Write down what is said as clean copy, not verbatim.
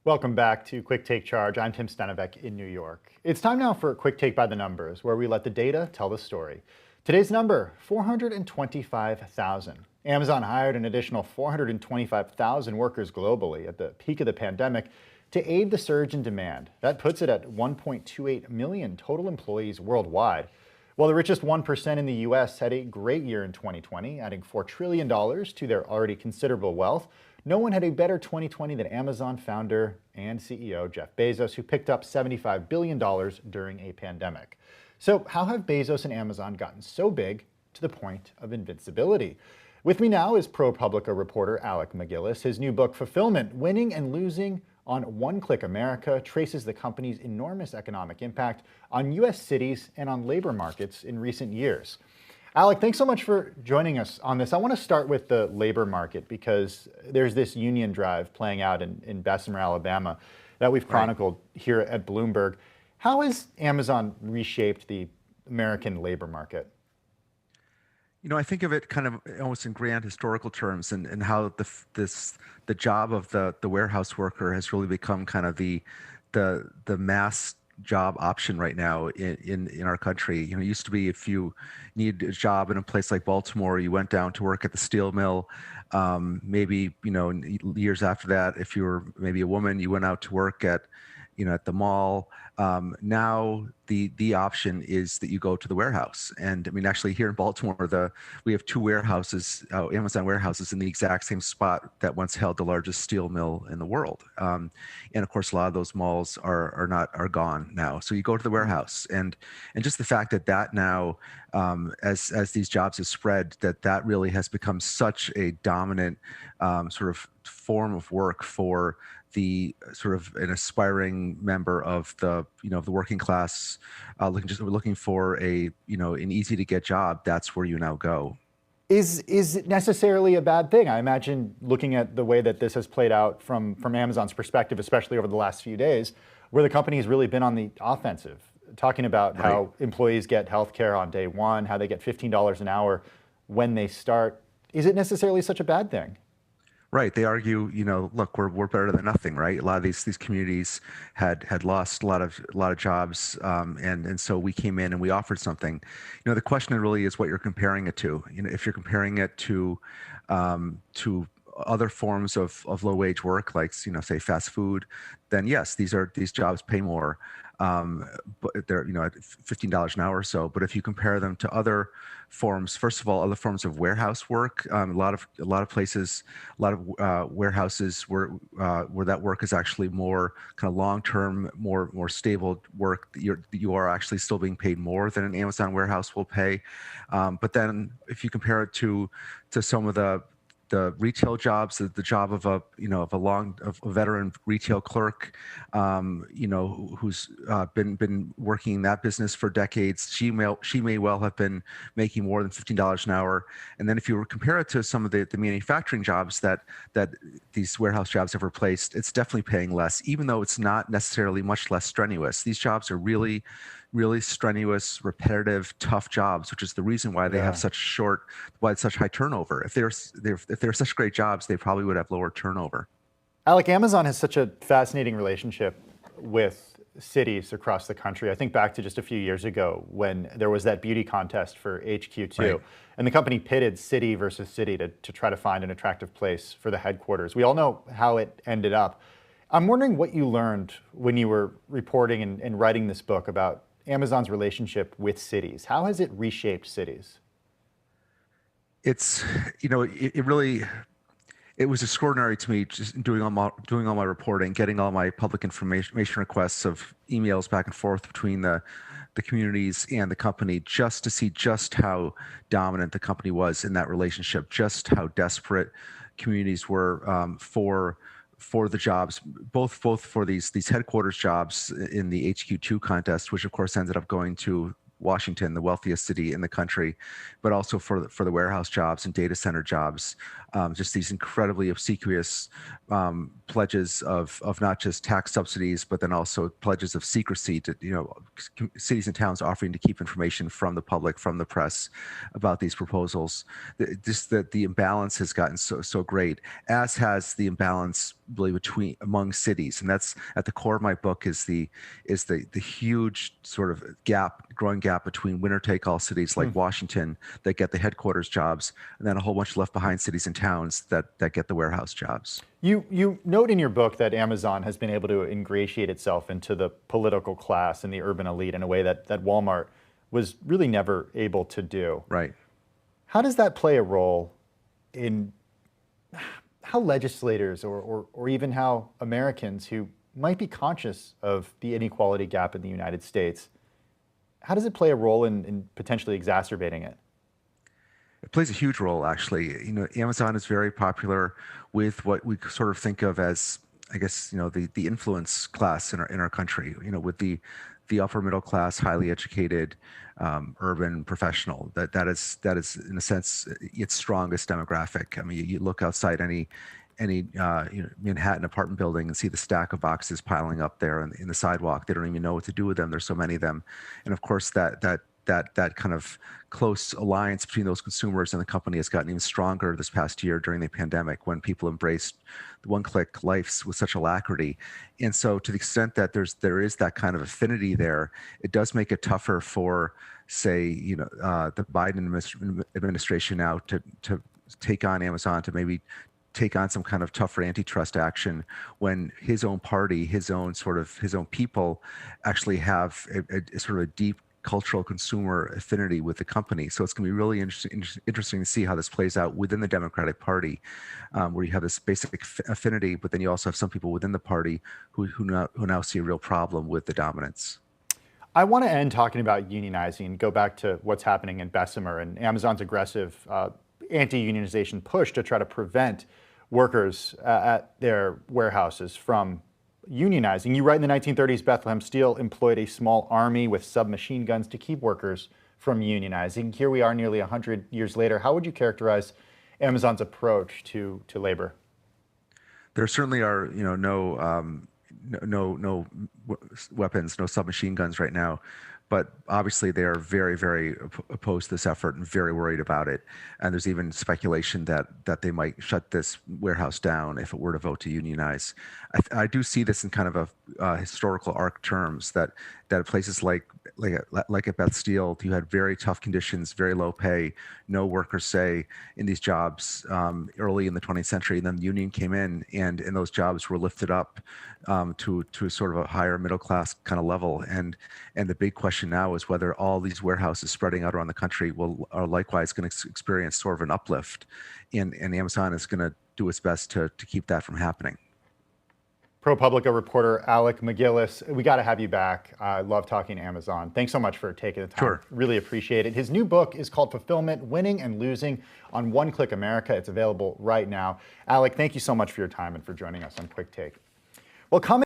Welcome back to Quick Take Charge. I'm Tim Stenevec in New York. It's time now for Quick Take by the Numbers, where we let the data tell the story. Today's number, 425,000. Amazon hired an additional 425,000 workers globally at the peak of the pandemic to aid the surge in demand. That puts it at 1.28 million total employees worldwide. While the richest 1% in the US had a great year in 2020, adding $4 trillion to their already considerable wealth, no one had a better 2020 than Amazon founder and CEO Jeff Bezos, who picked up $75 billion during a pandemic. So how have Bezos and Amazon gotten so big to the point of invincibility? With me now is ProPublica reporter Alec MacGillis. His new book, Fulfillment, Winning and Losing on One-Click America, traces the company's enormous economic impact on US cities and on labor markets in recent years. Alec, thanks so much for joining us on this. I want to start with the labor market because there's this union drive playing out in Bessemer, Alabama that we've chronicled here at Bloomberg. How has Amazon reshaped the American labor market? You know, I think of it kind of almost in grand historical terms and how the job of the warehouse worker has really become kind of the mass job option right now in our country. You know, it used to be if you need a job in a place like Baltimore, you went down to work at the steel mill. Maybe, you know, years after that, if you were maybe a woman, you went out to work at the mall. Now the option is that you go to the warehouse. And I mean, actually here in Baltimore, we have two warehouses, Amazon warehouses in the exact same spot that once held the largest steel mill in the world. And of course, a lot of those malls are gone now. So you go to the warehouse, and just the fact that now, as these jobs have spread, that really has become such a dominant sort of form of work for the sort of an aspiring member of the working class, looking for an easy to get job. That's where you now go. Is it necessarily a bad thing? I imagine, looking at the way that this has played out from Amazon's perspective, especially over the last few days, where the company has really been on the offensive, talking about how employees get health care on day one, how they get $15 an hour when they start. Is it necessarily such a bad thing? Right. They argue, look, we're better than nothing, right? A lot of these communities had lost a lot of jobs, and so we came in and we offered something. The question really is what you're comparing it to. If you're comparing it to other forms of low wage work, like say fast food, then yes, these jobs pay more, but they're at $15 an hour or so. But if you compare them to other forms, first of all, other forms of warehouse work, a lot of places, a lot of warehouses where that work is actually more kind of long-term, more stable work. You are actually still being paid more than an Amazon warehouse will pay. But then if you compare it to some of the retail jobs, the job of a veteran retail clerk, who's been working in that business for decades, she may well have been making more than $15 an hour. And then if you compare it to some of the manufacturing jobs that these warehouse jobs have replaced, it's definitely paying less, even though it's not necessarily much less strenuous. These jobs are really strenuous, repetitive, tough jobs, which is the reason why they have such high turnover. If they're such great jobs, they probably would have lower turnover. Alec, Amazon has such a fascinating relationship with cities across the country. I think back to just a few years ago when there was that beauty contest for HQ2, and the company pitted city versus city to try to find an attractive place for the headquarters. We all know how it ended up. I'm wondering what you learned when you were reporting and writing this book about Amazon's relationship with cities. How has it reshaped cities? It's, it was extraordinary to me just doing all my reporting, getting all my public information requests of emails back and forth between the communities and the company, just to see just how dominant the company was in that relationship, just how desperate communities were for the jobs, both for these headquarters jobs in the HQ2 contest, which of course ended up going to Washington, the wealthiest city in the country, but also for the warehouse jobs and data center jobs. Just these incredibly obsequious pledges of not just tax subsidies, but then also pledges of secrecy to, cities and towns offering to keep information from the public, from the press about these proposals. Just that the imbalance has gotten so great, as has the imbalance really among cities. And that's at the core of my book, is the huge sort of growing gap between winner-take-all cities like Washington that get the headquarters jobs, and then a whole bunch of left-behind cities and towns that get the warehouse jobs. You note in your book that Amazon has been able to ingratiate itself into the political class and the urban elite in a way that Walmart was really never able to do. Right. How does that play a role in how legislators or even how Americans who might be conscious of the inequality gap in the United States, how does it play a role in potentially exacerbating it? It plays a huge role, actually. Amazon is very popular with what we sort of think of as, I guess, the influence class in our country. With the upper middle class, highly educated, urban professional. That is in a sense its strongest demographic. I mean, you look outside any Manhattan apartment building and see the stack of boxes piling up there in the sidewalk. They don't even know what to do with them. There's so many of them, and of course that kind of close alliance between those consumers and the company has gotten even stronger this past year during the pandemic, when people embraced the one-click lives with such alacrity. And so, to the extent that there is that kind of affinity there, it does make it tougher for, say, the Biden administration now to take on Amazon, to maybe take on some kind of tougher antitrust action, when his own party, his own people actually have a sort of a deep cultural consumer affinity with the company. So it's going to be really interesting to see how this plays out within the Democratic Party, where you have this basic affinity, but then you also have some people within the party who now see a real problem with the dominance. I want to end talking about unionizing and go back to what's happening in Bessemer and Amazon's aggressive anti-unionization push to try to prevent workers at their warehouses from unionizing. You write in the 1930s, Bethlehem Steel employed a small army with submachine guns to keep workers from unionizing. Here we are nearly 100 years later. How would you characterize Amazon's approach to labor? There certainly are, no weapons, no submachine guns right now. But obviously, they are very, very opposed to this effort and very worried about it. And there's even speculation that they might shut this warehouse down if it were to vote to unionize. I do see this in kind of a historical arc terms, that places like at Beth Steel, you had very tough conditions, very low pay, no workers say in these jobs early in the 20th century. And then the union came in, and those jobs were lifted up to sort of a higher middle class kind of level. And the big question now is whether all these warehouses spreading out around the country are likewise going to experience sort of an uplift, and Amazon is going to do its best to keep that from happening. ProPublica reporter Alec MacGillis, we got to have you back. I love talking to Amazon. Thanks so much for taking the time. Sure. Really appreciate it. His new book is called Fulfillment, Winning and Losing on One Click America. It's available right now. Alec, thank you so much for your time and for joining us on Quick Take. Well, coming